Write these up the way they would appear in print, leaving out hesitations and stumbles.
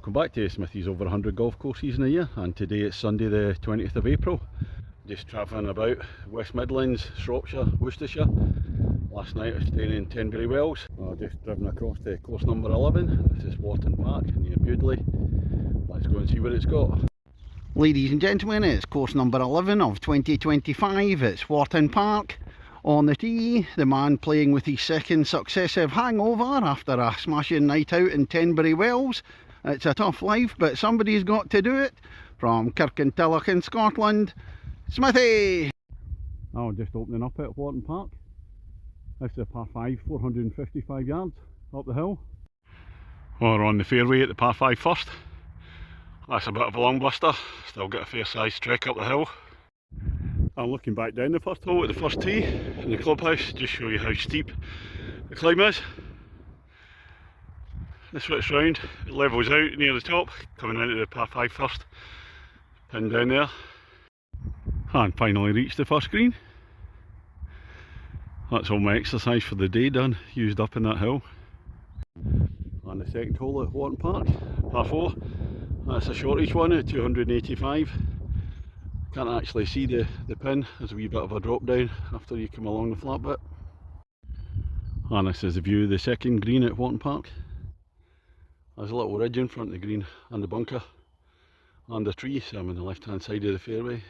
welcome back to Smithy's over 100 golf courses in a year, and today it's Sunday the 20th of April. Just travelling about West Midlands, Shropshire, Worcestershire. Last night I was staying in Tenbury Wells. I've just driven across to course number 11. This is Wharton Park near Bewdley. Let's go and see what it's got. Ladies and gentlemen, it's course number 11 of 2025. It's Wharton Park. On the tee, the man playing with his second successive hangover after a smashing night out in Tenbury Wells. It's a tough life, but somebody's got to do it. From Kirkintilloch in Scotland, Smithy! Now just opening up at Wharton Park. This is a par 5, 455 yards up the hill. We're on the fairway at the par 5 first. That's a bit of a long buster, still got a fair sized trek up the hill. I'm looking back down the first hole at the first tee in the clubhouse, just show you how steep the climb is. This switch round, it levels out near the top, coming into the par 5 first, pin down there, and finally reached the first green. That's all my exercise for the day done, used up in that hill. On the second hole at Wharton Park, par 4, that's a shortish one at 285. Can't actually see the pin, there's a wee bit of a drop down after you come along the flat bit. And this is the view of the second green at Wharton Park. There's a little ridge in front of the green and the bunker and the tree, so I'm on the left hand side of the fairway.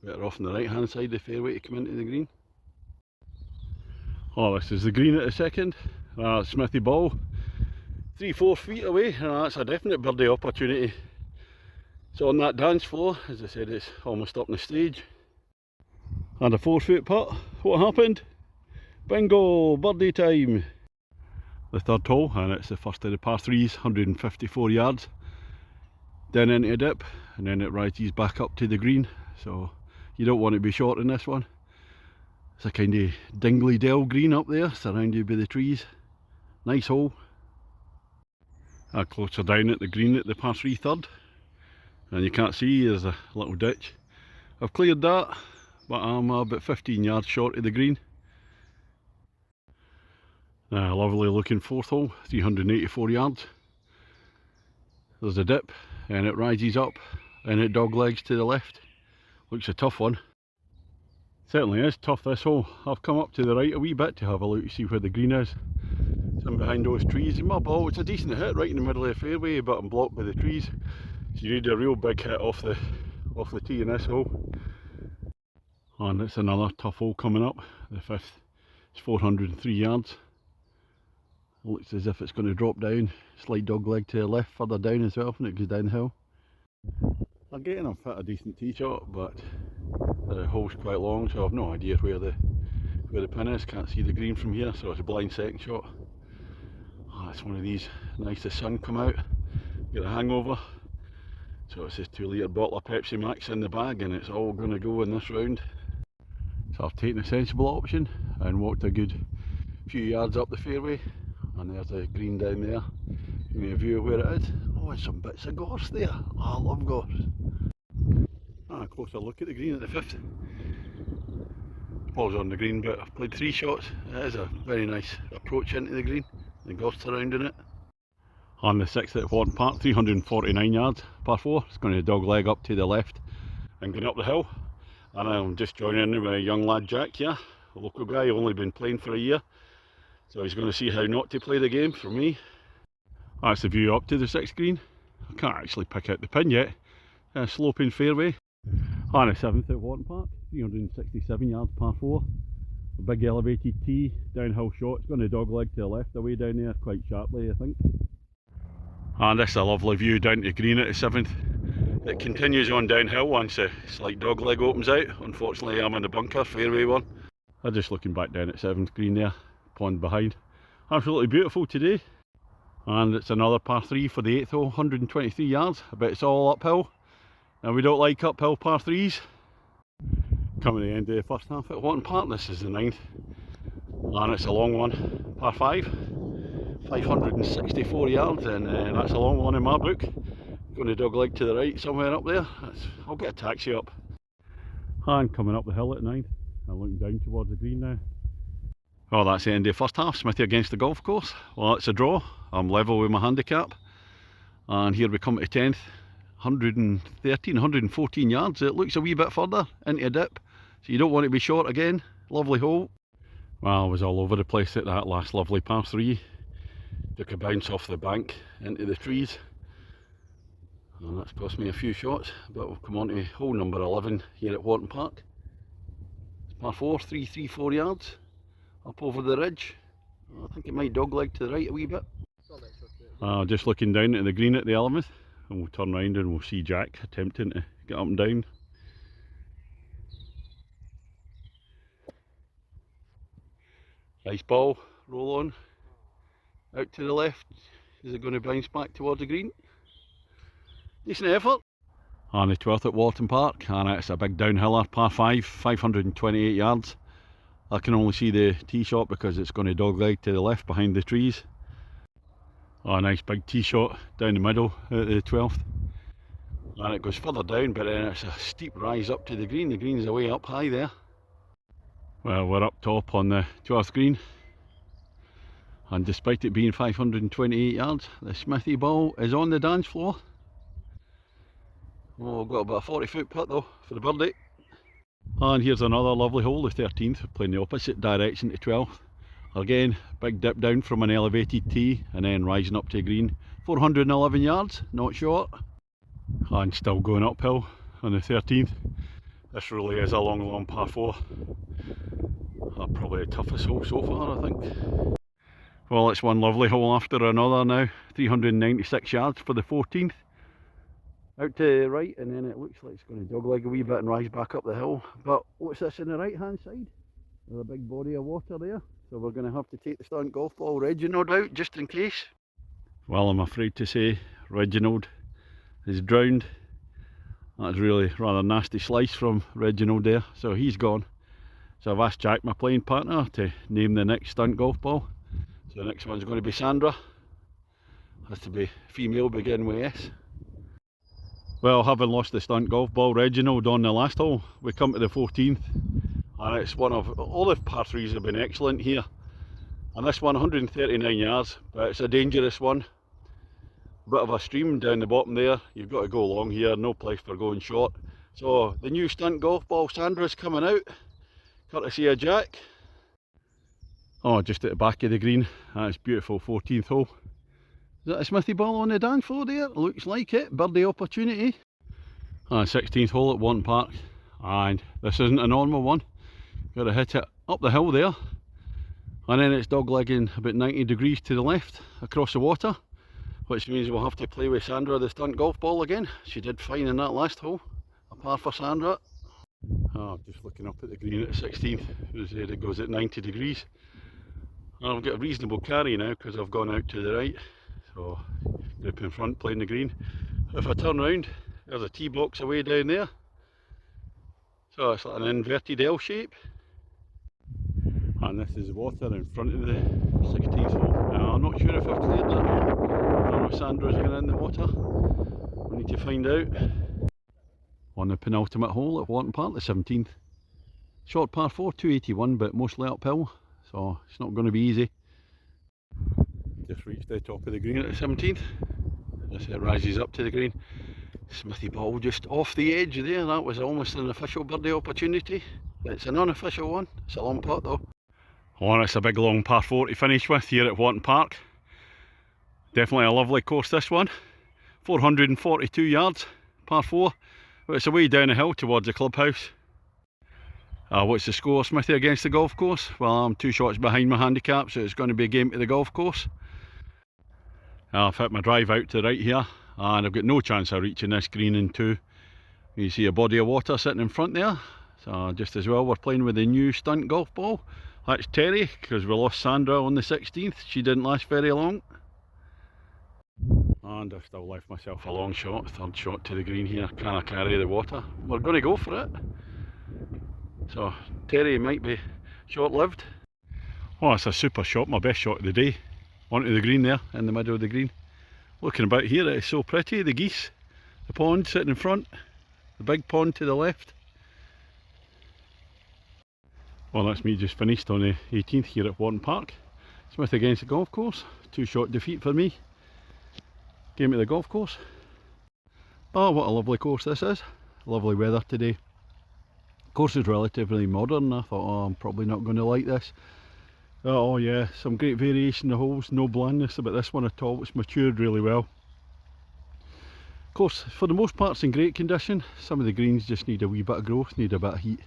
Better off on the right hand side of the fairway to come into the green. Oh, this is the green at the second. Smithy ball, 3-4 feet away, and that's a definite birdie opportunity. It's on that dance floor, as I said, it's almost up on the stage. And a 4-foot putt. What happened? Bingo! Birdie time! The third hole, and it's the first of the par 3s, 154 yards. Down into a dip, and then it rises back up to the green, so you don't want to be short in this one. It's a kind of dingly dell green up there, surrounded by the trees. Nice hole. Closer down at the green at the par 3 third. And you can't see, there's a little ditch. I've cleared that, but I'm about 15 yards short of the green. A lovely looking fourth hole, 384 yards. There's a dip, and it rises up, and it doglegs to the left. Looks a tough one. Certainly is tough, this hole. I've come up to the right a wee bit to have a look to see where the green is. It's in behind those trees. And my ball, it's a decent hit right in the middle of the fairway, but I'm blocked by the trees. So you need a real big hit off the tee in this hole. And it's another tough hole coming up, the fifth. It's 403 yards. It looks as if it's going to drop down, slight dog leg to the left, further down as well when it goes downhill. I'm getting I've hit a decent tee shot, but the hole's quite long, so I've no idea where the pin is. Can't see the green from here, so it's a blind second shot. It's one of these, nice the sun come out, get a hangover. So it's this 2-litre bottle of Pepsi Max in the bag, and it's all going to go in this round. So I've taken a sensible option and walked a good few yards up the fairway, and there's the green down there. Give me a view of where it is. Oh, there's some bits of gorse there. Oh, I love gorse. A closer look at the green at the fifth. Ball's on the green, but I've played 3 shots. It is a very nice approach into the green. The gorse surrounding it. On the 6th at Wharton Park, 349 yards, par 4. It's going to dog leg up to the left and going up the hill. And I'm just joining in with a young lad Jack here, a local guy, only been playing for a year. So he's going to see how not to play the game for me. That's the view up to the 6th green. I can't actually pick out the pin yet. Sloping fairway. On the 7th at Wharton Park, 367 yards, par 4. A big elevated tee, downhill shot. It's going to dog leg to the left away down there, quite sharply I think. And this is a lovely view down to green at the 7th. It continues on downhill once the slight dog leg opens out. Unfortunately I'm in the bunker, fairway one. I'm just looking back down at 7th green there, pond behind. Absolutely beautiful today. And it's another par 3 for the 8th hole, 123 yards. I bet it's all uphill. And we don't like uphill par 3s. Coming to the end of the first half at Wharton Park, this is the 9th. And it's a long one, par 5. 564 yards, and that's a long one in my book. Going to dog leg to the right somewhere up there. I'll get a taxi up. And coming up the hill at 9th, I'm looking down towards the green now. Well, that's the end of the first half. Smithy against the golf course. Well, it's a draw. I'm level with my handicap. And here we come to 10th, 113, 114 yards. It looks a wee bit further into a dip, so you don't want to be short again. Lovely hole. Well, I was all over the place at that last lovely par 3. Took a bounce off the bank into the trees, and that's cost me a few shots, but we'll come on to hole number 11 here at Wharton Park. It's par 4, 334 yards, up over the ridge. I think it might dogleg to the right a wee bit. Just looking down at the green at the 11th, and we'll turn round and we'll see Jack attempting to get up and down. Nice ball, roll on, out to the left. Is it going to bounce back towards the green? Decent effort. On the 12th at Wharton Park, and it's a big downhiller, par 5, 528 yards. I can only see the tee shot because it's going to dogleg to the left behind the trees. Oh, a nice big tee shot down the middle at the 12th. And it goes further down, but then it's a steep rise up to the green. The green's away up high there. Well, we're up top on the 12th green. And despite it being 528 yards, the Smithy ball is on the dance floor. Oh, I've got about a 40-foot putt though for the birdie. And here's another lovely hole, the 13th, playing the opposite direction to 12th. Again, big dip down from an elevated tee and then rising up to green. 411 yards, not short. And still going uphill on the 13th. This really is a long par 4. Probably the toughest hole so far, I think. Well, it's one lovely hole after another now. 396 yards for the 14th. Out to the right, and then it looks like it's going to dogleg a wee bit and rise back up the hill. But what's this on the right hand side? There's a big body of water there, so we're going to have to take the stunt golf ball Reginald out just in case. Well, I'm afraid to say Reginald is drowned. That's really rather nasty slice from Reginald there, so he's gone. So I've asked Jack, my playing partner, to name the next stunt golf ball. So the next one's going to be Sandra. Has to be female, begin with S. Well, having lost the stunt golf ball Reginald on the last hole, we come to the 14th, and it's one of, all the par 3s have been excellent here, and this one 139 yards, but it's a dangerous one. Bit of a stream down the bottom there, you've got to go long here, no place for going short. So the new stunt golf ball Sandra's coming out, courtesy of Jack. Oh, just at the back of the green, that's beautiful 14th hole. Is that a Smithy ball on the dance floor there? Looks like it. Birdie opportunity. 16th hole at Wharton Park. And this isn't a normal one. Got to hit it up the hill there. And then it's doglegging about 90 degrees to the left across the water. Which means we'll have to play with Sandra the stunt golf ball again. She did fine in that last hole. A par for Sandra. Oh, just looking up at the green at the 16th. It goes at 90 degrees. And I've got a reasonable carry now because I've gone out to the right. So, group in front playing the green. If I turn round, there's a tee box away down there. So it's like an inverted L shape. And this is water in front of the 16th hole. Now, I'm not sure if I've cleared that. I don't know if Sandra's going in the water. We need to find out. On the penultimate hole at Wharton Park, the 17th. Short par 4, 281, but mostly uphill. So it's not going to be easy. Just reached the top of the green at the 17th. As it rises up to the green. Smithy ball just off the edge there. That was almost an official birdie opportunity. It's an unofficial one. It's a long putt though. Oh, and it's a big long par 4 to finish with here at Wharton Park. Definitely a lovely course this one. 442 yards, par 4. But it's away down the hill towards the clubhouse. What's the score, Smithy, against the golf course? Well, I'm 2 shots behind my handicap, so it's going to be a game to the golf course. I've hit my drive out to the right here, and I've got no chance of reaching this green in 2. You see a body of water sitting in front there. So just as well, we're playing with the new stunt golf ball. That's Terry, because we lost Sandra on the 16th. She didn't last very long. And I've still left myself a long shot, 3rd shot to the green here. Can I carry the water? We're going to go for it. So Terry might be short-lived. Oh, it's a super shot, my best shot of the day. Onto the green there, in the middle of the green. Looking about here, it is so pretty. The geese, the pond sitting in front, the big pond to the left. Well, that's me just finished on the 18th here at Wharton Park. Smith against the golf course. 2 shot defeat for me. Game at the golf course. Oh, what a lovely course this is. Lovely weather today. Course is relatively modern. I thought, oh, I'm probably not going to like this. Oh yeah, some great variation in the holes, no blandness about this one at all. It's matured really well. Of course, for the most part it's in great condition. Some of the greens just need a wee bit of growth, need a bit of heat.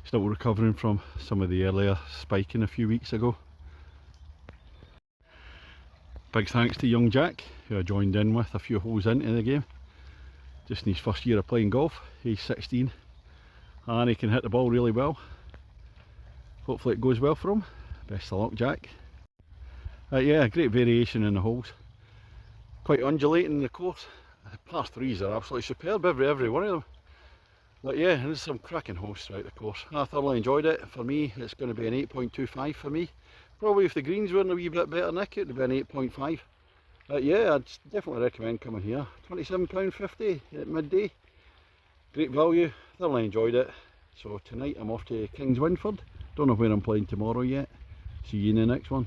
Still recovering from some of the earlier spiking a few weeks ago. Big thanks to young Jack, who I joined in with a few holes into the game. Just in his first year of playing golf. He's 16 and he can hit the ball really well. Hopefully it goes well for him. Best of luck, Jack. Yeah, great variation in the holes. Quite undulating in the course. The par threes are absolutely superb, every one of them. But yeah, there's some cracking holes throughout the course. I thoroughly enjoyed it. For me, it's going to be an 8.25 for me. Probably if the greens weren't a wee bit better, Nick, it would be an 8.5. Yeah, I'd definitely recommend coming here. £27.50 at midday. Great value, thoroughly enjoyed it. So tonight I'm off to Kings Winford. Don't know where I'm playing tomorrow yet. See you in the next one.